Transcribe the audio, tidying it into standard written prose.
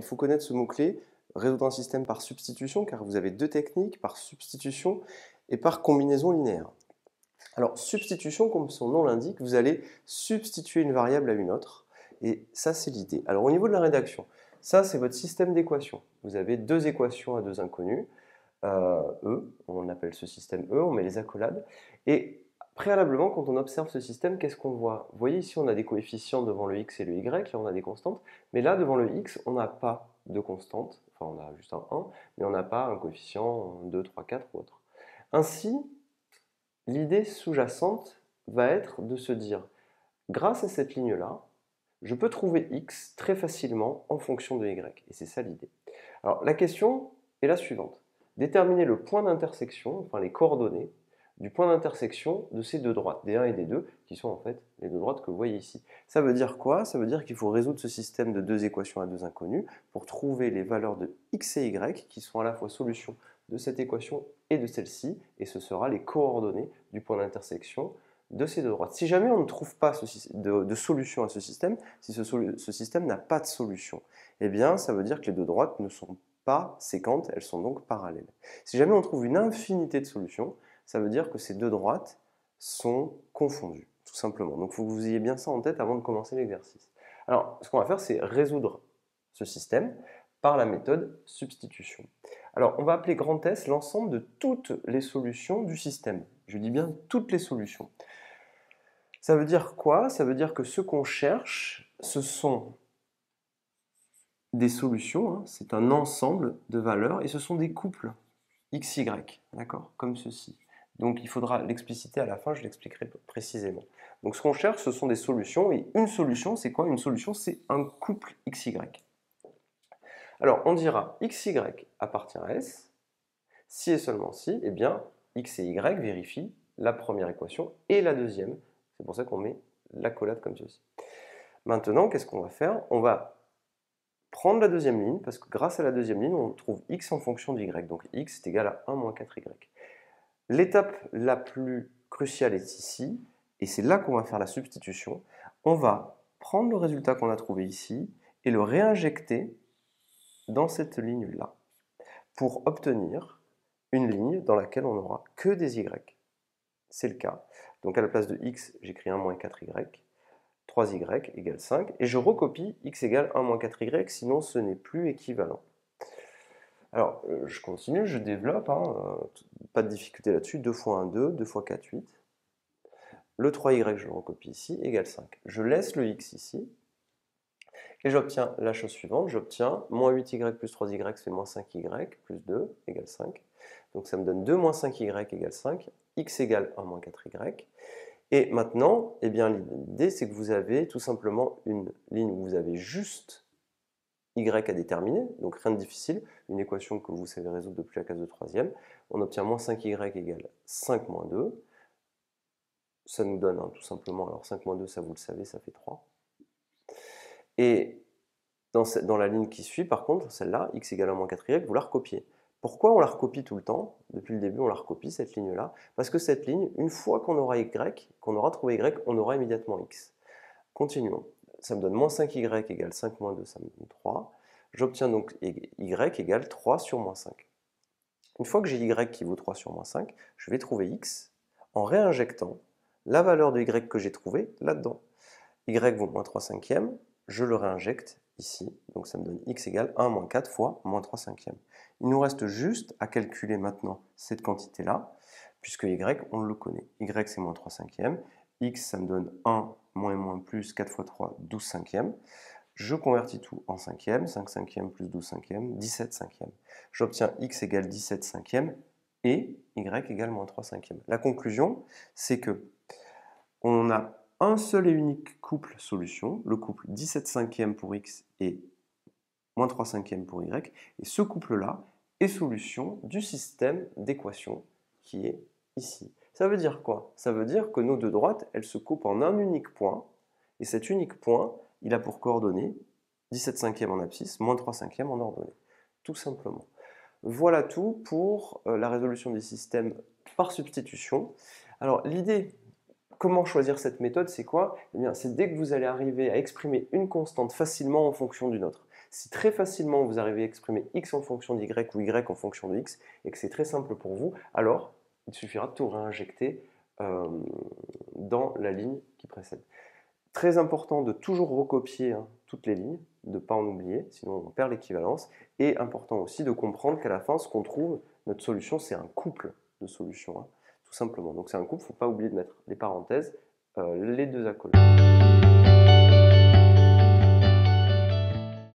faut connaître ce mot-clé, résoudre un système par substitution, car vous avez deux techniques, par substitution et par combinaison linéaire. Alors, substitution, comme son nom l'indique, vous allez substituer une variable à une autre, et ça, c'est l'idée. Alors, au niveau de la rédaction, ça, c'est votre système d'équations. Vous avez deux équations à deux inconnus, E, on appelle ce système E, on met les accolades, et préalablement, quand on observe ce système, qu'est-ce qu'on voit? Vous voyez ici, on a des coefficients devant le x et le y, là on a des constantes, mais là, devant le x, on n'a pas de constante, enfin on a juste un 1, mais on n'a pas un coefficient 2, 3, 4 ou autre. Ainsi, l'idée sous-jacente va être de se dire, grâce à cette ligne-là, je peux trouver x très facilement en fonction de y, et c'est ça l'idée. Alors la question est la suivante. Déterminer le point d'intersection, enfin les coordonnées, du point d'intersection de ces deux droites, des 1 et des 2, qui sont en fait les deux droites que vous voyez ici. Ça veut dire quoi? Ça veut dire qu'il faut résoudre ce système de deux équations à deux inconnues pour trouver les valeurs de x et y, qui sont à la fois solutions de cette équation et de celle-ci, et ce sera les coordonnées du point d'intersection de ces deux droites. Si jamais on ne trouve pas de solution à ce système, si ce système n'a pas de solution, eh bien ça veut dire que les deux droites ne sont pas séquentes, elles sont donc parallèles. Si jamais on trouve une infinité de solutions, ça veut dire que ces deux droites sont confondues, tout simplement. Donc il faut que vous ayez bien ça en tête avant de commencer l'exercice. Alors, ce qu'on va faire, c'est résoudre ce système par la méthode substitution. Alors, on va appeler grand S l'ensemble de toutes les solutions du système. Je dis bien toutes les solutions. Ça veut dire quoi? Ça veut dire que ce qu'on cherche, ce sont des solutions, hein, c'est un ensemble de valeurs, et ce sont des couples x, y, d'accord? Comme ceci. Donc il faudra l'expliciter à la fin, je l'expliquerai précisément. Donc ce qu'on cherche, ce sont des solutions, et une solution, c'est quoi? Une solution, c'est un couple x, y. Alors on dira x, y appartient à S, si et seulement si, eh bien x et y vérifient la première équation et la deuxième. C'est pour ça qu'on met l'accolade comme ceci. Maintenant, qu'est-ce qu'on va faire? On va prendre la deuxième ligne, parce que grâce à la deuxième ligne, on trouve x en fonction de y. Donc x est égal à 1 moins 4y. L'étape la plus cruciale est ici, et c'est là qu'on va faire la substitution. On va prendre le résultat qu'on a trouvé ici et le réinjecter dans cette ligne-là pour obtenir une ligne dans laquelle on n'aura que des y. C'est le cas. Donc à la place de x, j'écris 1 moins 4y, 3y égale 5, et je recopie x égale 1 moins 4y, sinon ce n'est plus équivalent. Alors, je continue, je développe, hein, pas de difficulté là-dessus, 2 fois 1, 2, 2 fois 4, 8. Le 3y, je le recopie ici, égale 5. Je laisse le x ici, et j'obtiens la chose suivante, j'obtiens moins 8y plus 3y, c'est moins 5y, plus 2, égale 5. Donc ça me donne 2 moins 5y égale 5, x égale 1 moins 4y. Et maintenant, eh bien, l'idée, c'est que vous avez tout simplement une ligne où vous avez juste y à déterminer, donc rien de difficile, une équation que vous savez résoudre depuis la case de troisième. On obtient moins 5y égale 5 moins 2. Ça nous donne tout simplement, alors 5 moins 2, ça vous le savez, ça fait 3. Et dans la ligne qui suit, par contre, celle-là, x égale 1 moins 4y, vous la recopiez. Pourquoi on la recopie tout le temps? Depuis le début, on la recopie, cette ligne-là. Parce que cette ligne, une fois qu'on aura y, qu'on aura trouvé y, on aura immédiatement x. Continuons. Ça me donne moins 5y égale 5 moins 2, ça me donne 3. J'obtiens donc y égale 3 sur moins 5. Une fois que j'ai y qui vaut 3 sur moins 5, je vais trouver x en réinjectant la valeur de y que j'ai trouvée là-dedans. Y vaut moins 3 cinquièmes, je le réinjecte ici, donc ça me donne x égale 1 moins 4 fois moins 3 cinquièmes. Il nous reste juste à calculer maintenant cette quantité-là, puisque y, on le connaît. Y, c'est moins 3 cinquièmes, x, ça me donne 1 moins plus 4 fois 3, 12 cinquièmes. Je convertis tout en cinquièmes, 5 cinquièmes plus 12 cinquièmes, 17 cinquièmes. J'obtiens x égale 17 cinquièmes et y égale moins 3 cinquièmes. La conclusion, c'est que on a un seul et unique couple solution, le couple 17 cinquièmes pour x et moins 3 cinquièmes pour y, et ce couple-là est solution du système d'équations qui est ici. Ça veut dire quoi? Ça veut dire que nos deux droites, elles se coupent en un unique point, et cet unique point, il a pour coordonnées 17 cinquièmes en abscisse, moins 3 cinquièmes en ordonnée. Tout simplement. Voilà tout pour la résolution des systèmes par substitution. Alors l'idée, comment choisir cette méthode, c'est quoi? Eh bien, c'est dès que vous allez arriver à exprimer une constante facilement en fonction d'une autre. Si très facilement vous arrivez à exprimer x en fonction d'y ou y en fonction de x, et que c'est très simple pour vous, alors il suffira de tout réinjecter dans la ligne qui précède. Très important de toujours recopier toutes les lignes, de ne pas en oublier, sinon on perd l'équivalence. Et important aussi de comprendre qu'à la fin, ce qu'on trouve, notre solution, c'est un couple de solutions, tout simplement. Donc c'est un couple, il ne faut pas oublier de mettre les parenthèses, les deux acolytes.